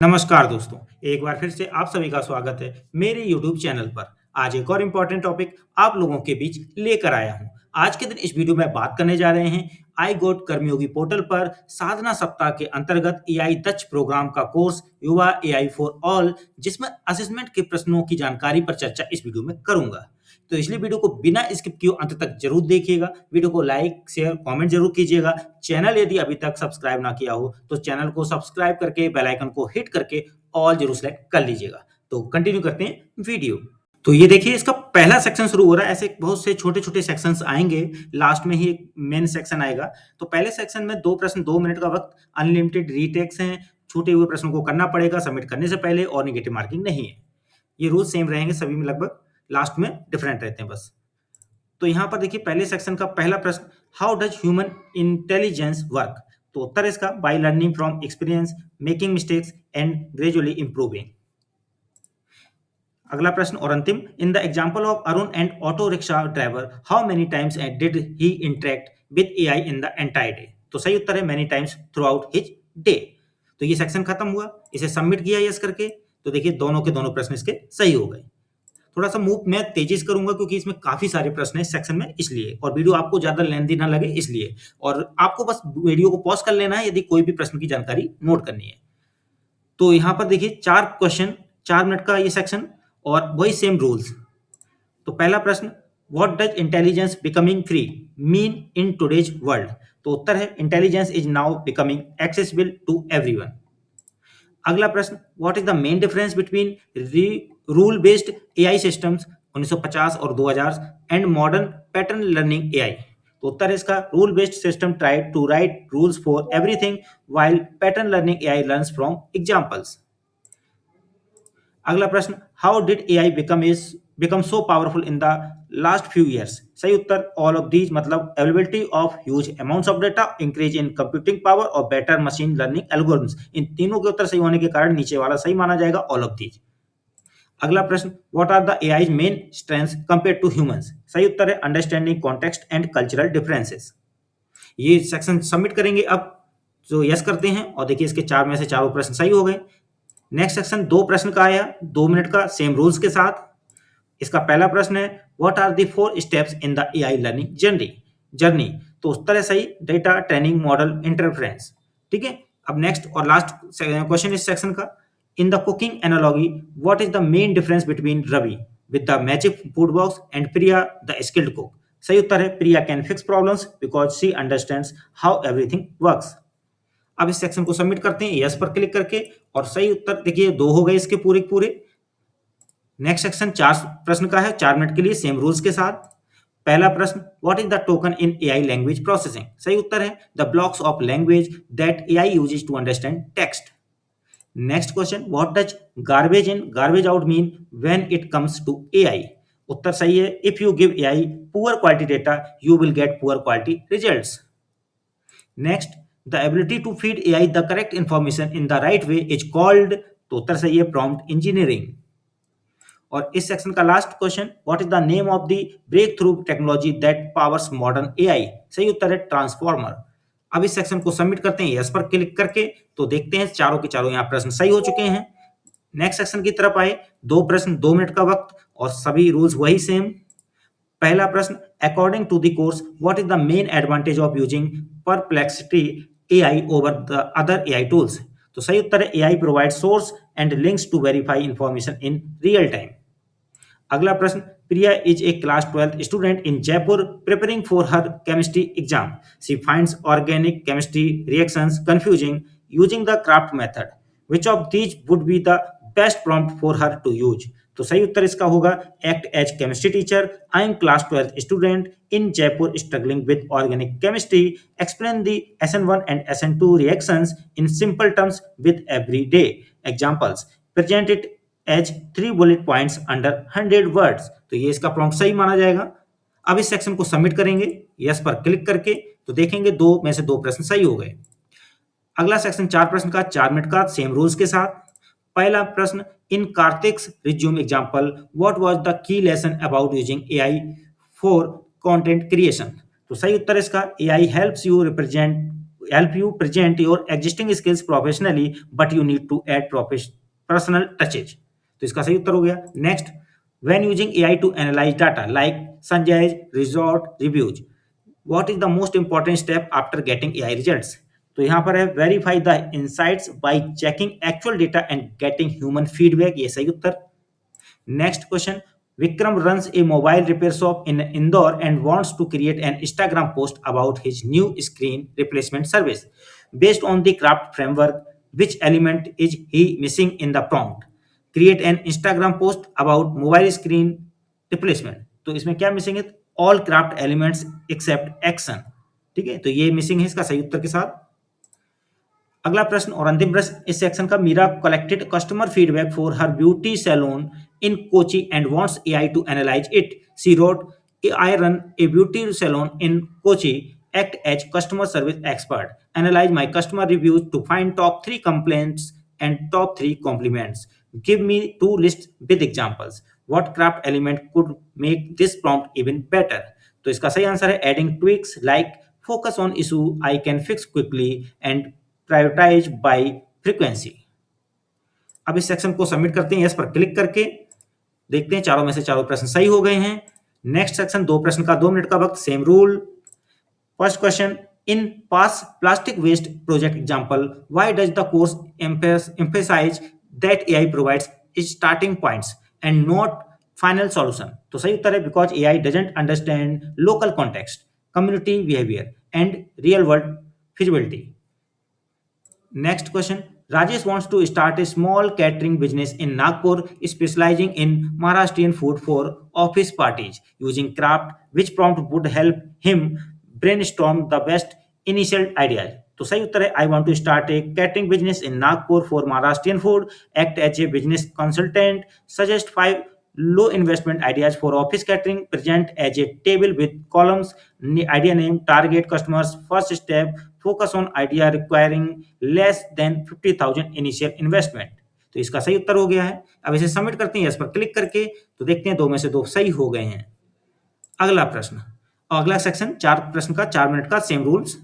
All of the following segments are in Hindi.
नमस्कार दोस्तों, एक बार फिर से आप सभी का स्वागत है मेरे YouTube चैनल पर। आज एक और इम्पोर्टेंट टॉपिक आप लोगों के बीच लेकर आया हूँ। आज के दिन इस वीडियो में बात करने जा रहे हैं आई गोट कर्मयोगी पोर्टल पर साधना सप्ताह के अंतर्गत एआई दक्ष प्रोग्राम का कोर्स युवा एआई फॉर ऑल, जिसमें असेसमेंट के प्रश्नों की जानकारी पर चर्चा इस वीडियो में करूंगा। तो इसलिए वीडियो को बिना स्किप किए अंत तक जरूर देखिएगा। वीडियो को लाइक शेयर कमेंट जरूर कीजिएगा। चैनल यदि अभी तक सब्सक्राइब ना किया हो तो चैनल को सब्सक्राइब करके बेल आइकन को हिट करके ऑल जरूर सेलेक्ट कर लीजिएगा। तो कंटिन्यू करते हैं वीडियो। तो ये देखिए, इसका पहला सेक्शन शुरू हो रहा है। ऐसे बहुत से छोटे छोटे सेक्शंस आएंगे, लास्ट में ही एक मेन सेक्शन आएगा। तो पहले सेक्शन में 2 प्रश्न 2 मिनट का वक्त, अनलिमिटेड रीटेक्स हैं, छूटे हुए प्रश्नों को करना पड़ेगा सबमिट करने से पहले और नेगेटिव मार्किंग नहीं है। ये रूल सेम रहेंगे सभी में, लगभग लास्ट में डिफरेंट रहते हैं बस। तो यहाँ पर देखिए, पहले सेक्शन का पहला प्रश्न, how does human intelligence work? तो उत्तर इसका, bye learning from experience, making mistakes and gradually improving. अगला प्रश्न और अंतिम, in the example of Arun and auto rickshaw driver, how many times did he interact with AI in the entire day? तो सही उत्तर है many times through out his day. तो ये सेक्शन खत्म हुआ, इसे सबमिट किया यस करके। तो देखिए, दोनों के दोनों प्रश्न इसके सही हो गए। थोड़ा सा मूव मैं तेजी से करूंगा क्योंकि इसमें काफी सारे प्रश्न हैं इस सेक्शन में, इसलिए, और वीडियो आपको ज्यादा लेंथी ना लगे इसलिए। और आपको बस वीडियो को पॉज कर लेना है यदि कोई भी प्रश्न की जानकारी नोट करनी है। तो यहाँ पर देखिए 4 क्वेश्चन, 4 मिनट का ये सेक्शन और वही सेम रूल्स। तो पहला प्रश्न, what does intelligence becoming free mean in today's world? तो उत्तर है, intelligence is now becoming accessible to everyone. अगला प्रश्न, what is the main difference between rule based AI systems 1950 और 2000 and modern pattern learning AI? तो उत्तर है इसका, rule based system try to write rules for everything while pattern learning AI learns from examples. अगला प्रश्न, how did AI become so powerful in the last few years? सही उत्तर, ऑल ऑफ दीज, मतलब availability of huge amounts of data, increase in computing power और बेटर मशीन लर्निंग एल्गोरिथम्स। इन तीनों के उत्तर सही होने के कारण नीचे वाला सही माना जाएगा, ऑल ऑफ दीज। अगला प्रश्न, what are the AI's main strengths compared to humans? सही उत्तर है, understanding context and cultural differences. ये सेक्शन सबमिट करेंगे अब, तो यस करते हैं और देखिए इसके 4 में से चारों प्रश्न सही हो गए। नेक्स्ट सेक्शन 2 प्रश्न का आया, 2 मिनट का, सेम रूल्स के साथ। इसका पहला प्रश्न है, what are the 4 steps in the AI learning journey? तो उत्तर है सही, डेटा ट्रेनिंग मॉडल इंटरफेरेंस। ठीक है, अब नेक्स्ट और लास्ट क्वेश्चन इस सेक्शन का, in the cooking analogy, what is the main difference between Ravi with the magic food box and Priya the skilled cook? सही उत्तर है, Priya can fix problems because she understands how everything works. अब इस सेक्शन को सबमिट करते हैं यस पर क्लिक करके, और सही उत्तर देखिए 2 हो गए इसके पूरे के पूरे। नेक्स्ट सेक्शन 4 प्रश्न का है, 4 मिनट के लिए, सेम रूल्स के साथ। पहला प्रश्न, what is the token in AI language processing? सही उत्तर है, the blocks of language that AI uses to understand text. Next question, what does garbage in garbage out mean when it comes to AI? उत्तर सही है, if you give AI poor quality data you will get poor quality results. Next, the ability to feed AI the correct information in the right way is called? तो उत्तर सही है, प्रॉम्प्ट इंजीनियरिंग। और इस सेक्शन का last question, what is the name of the breakthrough technology that powers modern AI? सही उत्तर है, ट्रांसफॉर्मर। अब इस सेक्शन को सबमिट करते हैं यस पर क्लिक करके, तो देखते हैं चारों के चारों यहाँ प्रश्न सही हो चुके हैं। नेक्स्ट सेक्शन की तरफ आए, 2 प्रश्न 2 मिनट का वक्त और सभी रूल्स वही सेम। पहला प्रश्न, according to the course what is the main advantage of using Perplexity AI over the other AI tools? तो सही उत्तर है, AI provide source and links to verify information in real time. अगला प्रश्न, Priya is a class 12th student in Jaipur preparing for her chemistry exam. She finds organic chemistry reactions confusing using the craft method. Which of these would be the best prompt for her to use? तो सही उत्तर इसका होगा, act as chemistry teacher, I am class 12th student in Jaipur struggling with organic chemistry, explain the SN1 and SN2 reactions in simple terms with everyday examples, present it as 3 bullet points under 100 words. तो ये इसका प्रॉम्प्ट सही माना जाएगा। अब इस सेक्शन को सबमिट करेंगे यस पर क्लिक करके, तो देखेंगे 2 में से 2 प्रश्न सही हो गए। अगला सेक्शन 4 प्रश्न का, 4 मिनट का, सेम रूल्स के साथ। पहला प्रश्न, in Kartik's resume example what was the key lesson about using AI for content creation? तो सही उत्तर इसका, AI helps you represent help you present your existing skills professionally, but you need to add personal touches. तो इसका सही उत्तर हो गया. Next, when using AI to analyze data like Sanjay's resort reviews, what is the most important step after getting AI results? तो यहाँ पर है verify the insights by checking actual data and getting human feedback. ये सही उत्तर. Next question. Vikram runs a mobile repair shop in Indore and wants to create an Instagram post about his new screen replacement service. Based on the craft framework, which element is he missing in the prompt? Create an Instagram post about mobile screen replacement. तो इसमें क्या मिसिंग है? All craft elements except action. ठीक है, तो ये मिसिंग है इसका सही उत्तर के साथ. अगला प्रश्न और अंतिम प्रश्न इस सेक्शन का. Meera collected customer feedback for her beauty salon in Kochi and wants AI to analyze it. She wrote, I run a beauty salon in Kochi, act as customer service expert, analyze my customer reviews to find top 3 complaints and top 3 compliments. Give me 2 lists with examples. What craft element could make this prompt even better? तो इसका सही आंसर है adding tweaks like focus on issue I can fix quickly and prioritize by frequency. अब इस सेक्शन को सबमिट करते हैं यस पर क्लिक करके. देखते हैं चारों में से चारों प्रश्न सही हो गए हैं. नेक्स्ट सेक्शन 2 प्रश्न का 2 मिनट का वक्त. Same rule. First question. In pass plastic waste project example why does the course emphasise that AI provides starting points and not final solution? तो सही उत्तर है because AI doesn't understand local context, community behaviour and real world feasibility. Next question. Rajesh wants to start a small catering business in Nagpur, specializing in Maharashtrian food for office parties. Using craft, which prompt would help him brainstorm the best initial ideas? तो सही उत्तर है I want to start a catering business in Nagpur for Maharashtrian food, act as a business consultant, suggest 5 low investment ideas for office catering, present as a table with columns, idea name, target customers, first step, focus on idea requiring less than 50,000 initial investment. तो इसका सही उत्तर हो गया है. अब इसे सबमिट करते हैं इस पर क्लिक करके. तो देखते हैं 2 में से 2 सही हो गए हैं. अगला प्रश्न और अगला सेक्शन 4 प्रश्न का 4 मिनट का. Same rules.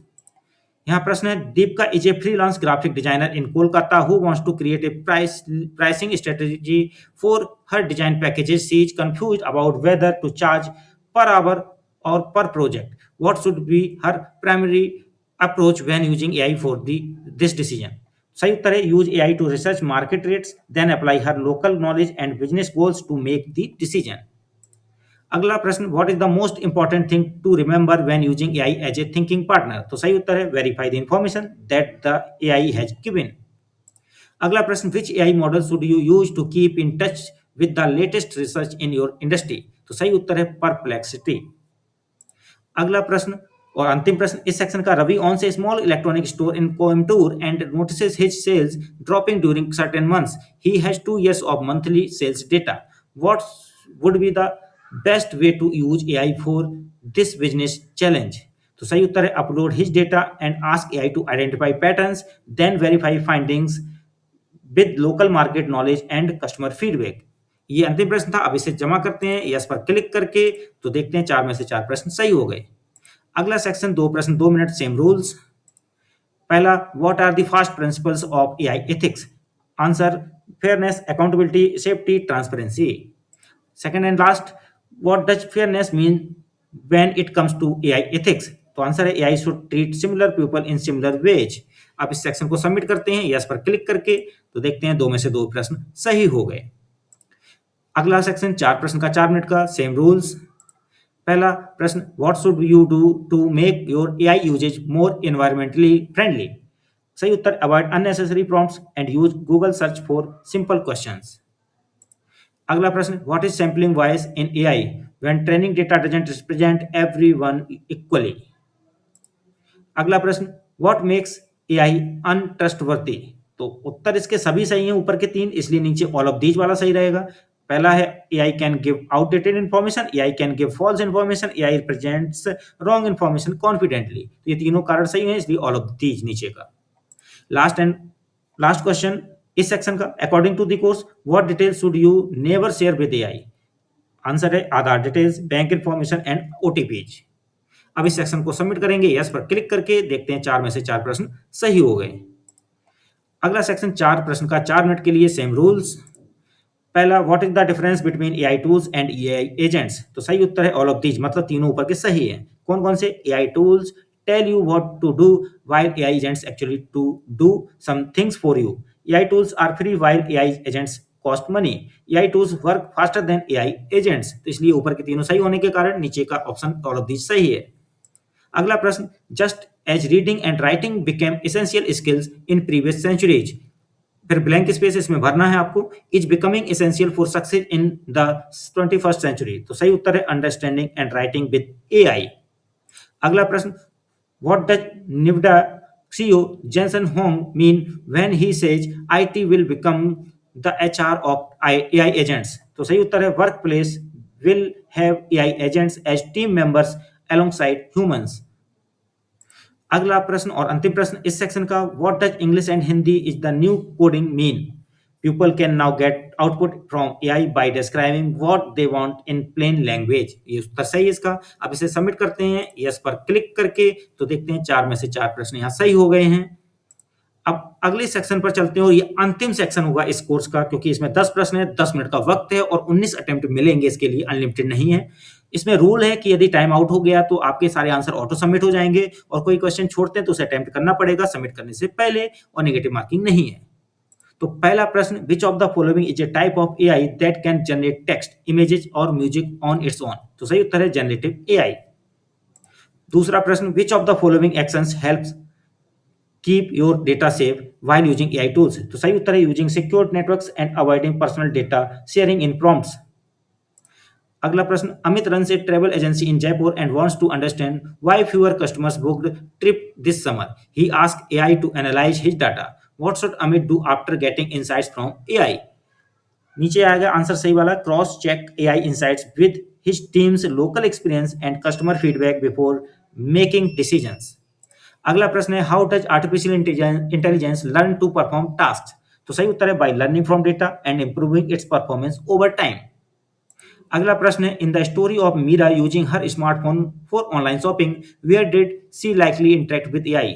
यहाँ प्रश्न है. Deepika is a freelance graphic designer in Kolkata who wants to create a pricing strategy for her design packages. She is confused about whether to charge per hour और per project. What should be her primary approach when using AI for this decision? सही उत्तर है use AI to research market rates, then apply her local knowledge and business goals to make the decision. अगला प्रश्न. What is the most important thing to remember when using AI as a thinking partner? तो सही उत्तर है verify the information that the AI has given. अगला प्रश्न. Which AI model should you use to keep in touch with the latest research in your industry? तो सही उत्तर है Perplexity. अगला प्रश्न और अंतिम प्रश्न इस सेक्शन का. Ravi owns a small electronic store in Coimbatore and notices his sales dropping during certain months. He has 2 years of monthly sales data. What would be the best way to use AI for this business challenge? तो सही उत्तर है upload his data and ask AI to identify patterns, then verify findings with local market knowledge and customer feedback. ये अंतिम प्रश्न था. अब इसे जमा करते हैं यस पर क्लिक करके. तो देखते हैं 4 में से 4 प्रश्न सही हो गए. अगला सेक्शन 2 प्रश्न 2 मिनट. Same rules. पहला. What are the first principles of AI ethics? Answer. Fairness, accountability, safety, transparency. Second and last. What does fairness mean when it comes to AI ethics? तो आंसर है AI should treat similar people in similar ways. अब इस सेक्शन को सबमिट करते हैं यस पर क्लिक करके. तो देखते हैं 2 में से 2 प्रश्न सही हो गए. अगला सेक्शन 4 प्रश्न का 4 मिनट का. Same rules. पहला प्रश्न. What should you do to make your AI uses more environmentally friendly? सही उत्तर. Avoid unnecessary prompts and use Google search for simple questions. अगला प्रश्न. What is sampling bias in AI when training data doesn't represent everyone equally? अगला प्रश्न. What makes AI untrustworthy? तो उत्तर इसके सभी सही हैं ऊपर के 3, इसलिए नीचे ऑल ऑफ दीज वाला सही रहेगा. पहला है AI can give outdated information, AI can give false information, AI represents wrong information confidently. तो ये तीनों कारण सही हैं, इसलिए ऑल ऑफ दीज नीचे का. लास्ट क्वेश्चन इस सेक्शन का. According to the course what details should you never share with AI? Answer है Aadhaar details, bank information and OTPs. अब इस सेक्शन को सबमिट करेंगे, यस पर क्लिक करके देखते हैं 4 में से 4 प्रश्न सही हो गए। अगला सेक्शन 4 प्रश्न का 4 मिनट के लिए सेम रूल्स। पहला, what is the difference between AI tools and AI agents? तो सही उत्तर है ऑल ऑफ दीज, मतलब तीनों ऊपर के सही है। कौन कौन से? AI tools tell you what to do while AI agents actually to do some things for you. AI tools are free while AI agents cost money. AI tools work faster than AI agents. तो इसलिए ऊपर के तीनों सही होने के कारण नीचे का ऑप्शन ऑल ऑफ दीज सही है। अगला प्रश्न, just as reading and writing became essential skills in previous centuries. फिर ब्लैंक स्पेस इसमें भरना है आपको। Is becoming essential for success in the 21st century. तो सही उत्तर है understanding and writing with AI. अगला प्रश्न, what does Nvidia CEO Jensen Huang mean when he says IT will become the HR of AI agents? तो सही उत्तर है work place will have AI agents as team members alongside humans. अगला प्रश्न और अंतिम प्रश्न इस सेक्शन का, what does English and Hindi is the new coding mean? People can now get output from AI by describing what they want in plain language. ये उत्तर सही है इसका। अब इसे सबमिट करते हैं, यस पर क्लिक करके, तो देखते हैं 4 में से 4 प्रश्न यहाँ सही हो गए हैं। अब अगले सेक्शन पर चलते हैं और ये अंतिम सेक्शन होगा इस कोर्स का, क्योंकि इसमें 10 प्रश्न है, 10 मिनट का वक्त है और 19 अटेम्प्ट मिलेंगे इसके लिए, अनलिमिटेड नहीं है। इसमें रूल है कि यदि टाइम आउट हो गया तो आपके सारे आंसर ऑटो सबमिट हो जाएंगे और कोई क्वेश्चन छोड़ते हैं तो उसे अटेम्प्ट करना पड़ेगा सबमिट करने से पहले, और नेगेटिव मार्किंग नहीं है। तो पहला प्रश्न, which of the following is a type of AI that can generate text, images और म्यूजिक ऑन इट्स ओन? तो सही उत्तर है जनरेटिव एआई। दूसरा प्रश्न, which of the following actions helps keep your data safe while using AI tools? तो सही उत्तर है using secure networks and avoiding personal data sharing in prompts. अगला प्रश्न, Amit run A travel agency in Jaipur and wants to understand why fewer customers booked trip this summer. He asked AI to analyse his data. What should Amit do after getting insights from AI? नीचे आएगा आंसर सही वाला, cross check AI insights with his team's local experience and customer feedback before making decisions. अगला प्रश्न है, how does artificial intelligence learn to perform task? तो सही उत्तर है by learning from data and improving its performance over time. अगला प्रश्न है, in the story of Meera using her smartphone for online shopping where did she likely interact with AI?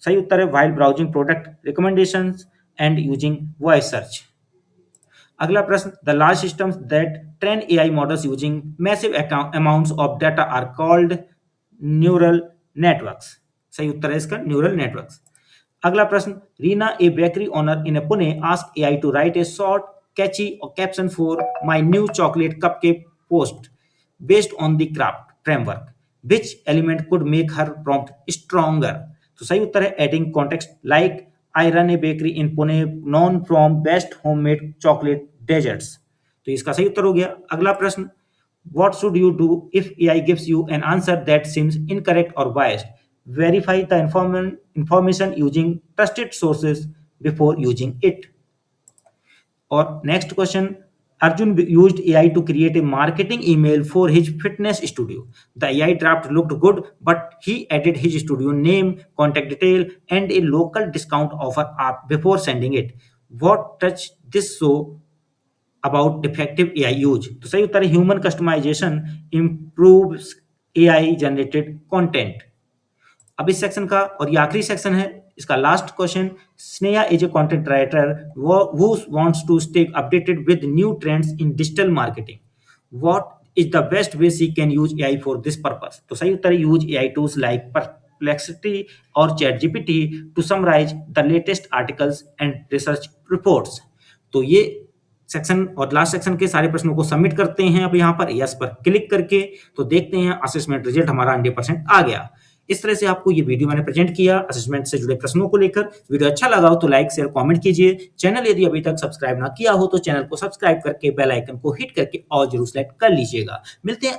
सही उत्तर है while browsing product recommendations and using voice search. अगला प्रश्न, the large systems that train AI models using massive amounts of data are called neural networks. सही उत्तर है इसका न्यूरल नेटवर्क्स। अगला प्रश्न, Reena a bakery owner in Pune ask AI to write a short Kainchi caption for my new chocolate cupcake post based on the craft framework. Which element could make her prompt stronger? तो सही उत्तर है adding context like I run a bakery in Pune known from best homemade chocolate desserts. तो इसका सही उत्तर हो गया। अगला प्रश्न, what should you do if AI gives you an answer that seems incorrect or biased? Verify the information using trusted sources before using it. Or next question, Arjun used AI to create a marketing email for his fitness studio. The AI draft looked good, but he added his studio name, contact detail, and a local discount offer app before sending it. What does this show about effective AI use? तो सही उत्तर है human customisation improves AI generated content. अब इस सेक्शन का और ये आखिरी सेक्शन है, इसका last question, Sneha is a content writer who wants to stay updated with new trends in digital marketing. What is the best way she can use AI for this purpose? तो सही उत्तर है use AI tools like Perplexity और ChatGPT to summarize the latest articles and research reports. तो ये सेक्शन और लास्ट सेक्शन के सारे प्रश्नों को सबमिट करते हैं अब यहाँ पर यस पर क्लिक करके, तो देखते हैं असेसमेंट रिजल्ट हमारा 100% आ गया। इस तरह से आपको ये वीडियो मैंने प्रेजेंट किया असेसमेंट से जुड़े प्रश्नों को लेकर। वीडियो अच्छा लगा हो तो लाइक शेयर कमेंट कीजिए। चैनल यदि अभी तक सब्सक्राइब ना किया हो तो चैनल को सब्सक्राइब करके बेल आइकन को हिट करके ऑल जरूर सेलेक्ट कर लीजिएगा। मिलते हैं